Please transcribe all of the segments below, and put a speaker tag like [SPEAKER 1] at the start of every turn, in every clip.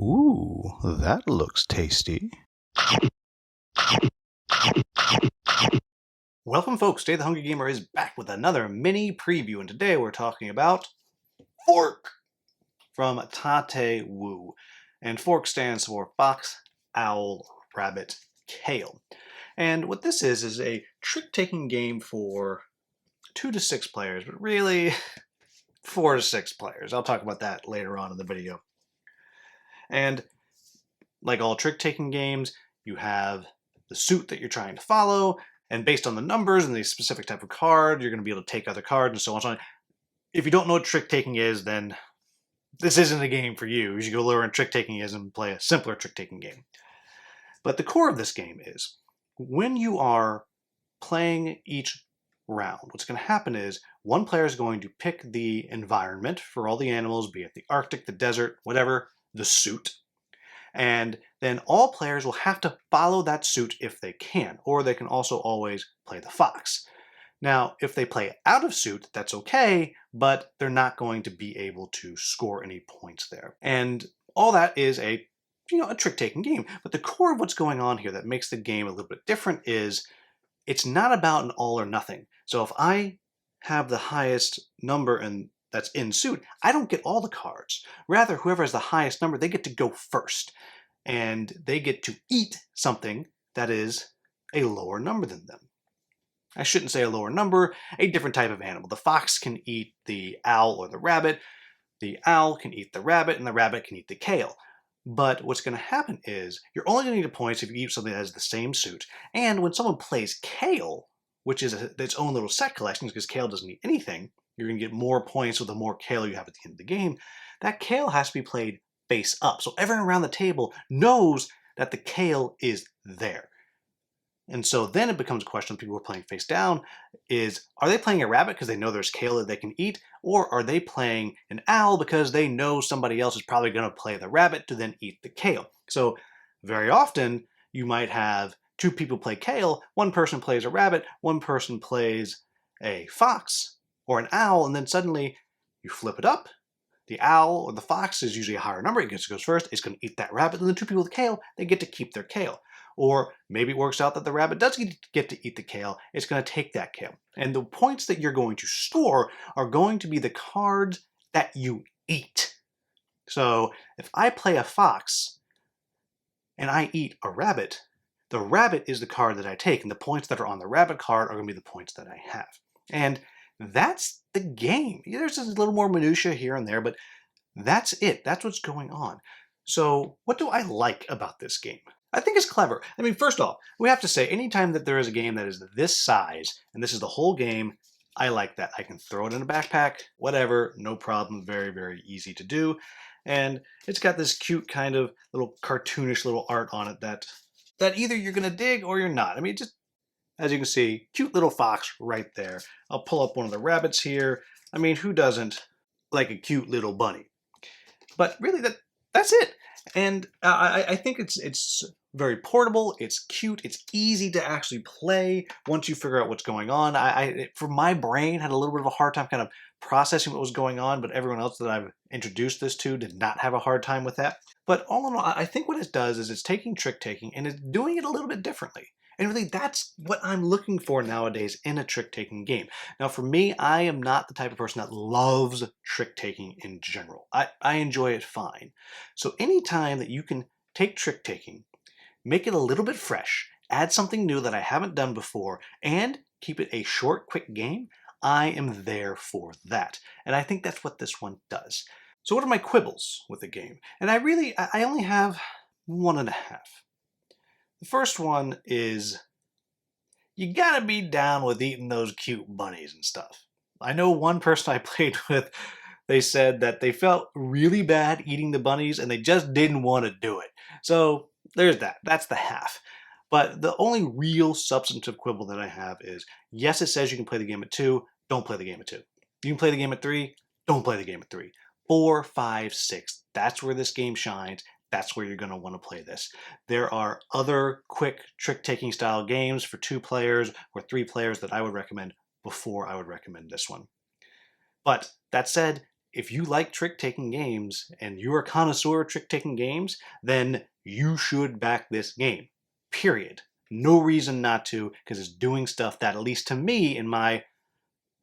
[SPEAKER 1] Ooh, that looks tasty. Welcome folks, Today the Hungry Gamer is back with another mini preview, and today we're talking about Fork from Tate Woo. And Fork stands for Fox, Owl, Rabbit, Kale. And what this is a trick-taking game for 2 to 6 players, but really 4 to 6 players. I'll talk about that later on in the video. And like all trick-taking games, you have the suit that you're trying to follow, and based on the numbers and the specific type of card, you're going to be able to take other cards and so on and so on. If you don't know what trick-taking is, then this isn't a game for you. You should go learn what trick-taking is and play a simpler trick-taking game. But the core of this game is, when you are playing each round, what's going to happen is one player is going to pick the environment for all the animals, be it the Arctic, the desert, whatever, the suit. And then all players will have to follow that suit if they can, or they can also always play the fox. Now, if they play out of suit, that's okay, but they're not going to be able to score any points there. And all that is a trick-taking game. But the core of what's going on here that makes the game a little bit different is it's not about an all or nothing. So if I have the highest number and that's in suit, I don't get all the cards. Rather, whoever has the highest number, they get to go first. And they get to eat something that is a lower number than them. I shouldn't say a lower number, a different type of animal. The fox can eat the owl or the rabbit, the owl can eat the rabbit, and the rabbit can eat the kale. But what's going to happen is you're only going to need points if you eat something that has the same suit. And when someone plays kale, which is its own little set collection, because kale doesn't eat anything, you're going to get more points with the more kale you have at the end of the game. That kale has to be played face up. So everyone around the table knows that the kale is there. And so then it becomes a question, people who are playing face down, is are they playing a rabbit because they know there's kale that they can eat? Or are they playing an owl because they know somebody else is probably going to play the rabbit to then eat the kale? So very often you might have two people play kale, one person plays a rabbit, one person plays a fox or an owl, and then suddenly you flip it up. The owl or the fox is usually a higher number. It goes first. It's going to eat that rabbit. And the two people with kale, they get to keep their kale. Or maybe it works out that the rabbit does get to eat the kale. It's going to take that kale. And the points that you're going to store are going to be the cards that you eat. So if I play a fox and I eat a rabbit, the rabbit is the card that I take. And the points that are on the rabbit card are going to be the points that I have. And that's the game. There's a little more minutia here and there, but that's it. That's what's going on. So what do I like about this game? I think it's clever. I mean, first off, we have to say anytime that there is a game that is this size, and this is the whole game, I like that. I can throw it in a backpack, whatever, no problem. Very, very easy to do. And it's got this cute kind of little cartoonish little art on it that either you're going to dig or you're not. I mean, just as you can see, cute little fox right there. I'll pull up one of the rabbits here. I mean, who doesn't like a cute little bunny? But really, that's it. And I think it's very portable. It's cute. It's easy to actually play once you figure out what's going on. For my brain, had a little bit of a hard time kind of processing what was going on, but everyone else that I've introduced this to did not have a hard time with that. But all in all, I think what it does is it's taking trick-taking and it's doing it a little bit differently. And really, that's what I'm looking for nowadays in a trick-taking game. Now, for me, I am not the type of person that loves trick-taking in general. I enjoy it fine. So anytime that you can take trick-taking, make it a little bit fresh, add something new that I haven't done before, and keep it a short, quick game, I am there for that. And I think that's what this one does. So what are my quibbles with the game? And I only have 1.5. The first one is you gotta be down with eating those cute bunnies and stuff. I know one person I played with, they said that they felt really bad eating the bunnies and they just didn't want to do it. So there's that. That's the half. But the only real substantive quibble that I have is, yes, it says you can play the game at 2, don't play the game at 2. You can play the game at 3, don't play the game at 3. 4, 5, 6, that's where this game shines. That's where you're going to want to play this. There are other quick trick-taking style games for 2 players or 3 players that I would recommend before I would recommend this one. But that said, if you like trick-taking games and you're a connoisseur of trick-taking games, then you should back this game. Period. No reason not to, because it's doing stuff that, at least to me, in my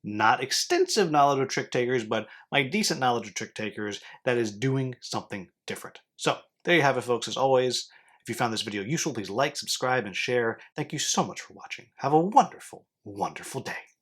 [SPEAKER 1] not extensive knowledge of trick takers, but my decent knowledge of trick takers, that is doing something different. So there you have it, folks. As always, if you found this video useful, please like, subscribe, and share. Thank you so much for watching. Have a wonderful, wonderful day.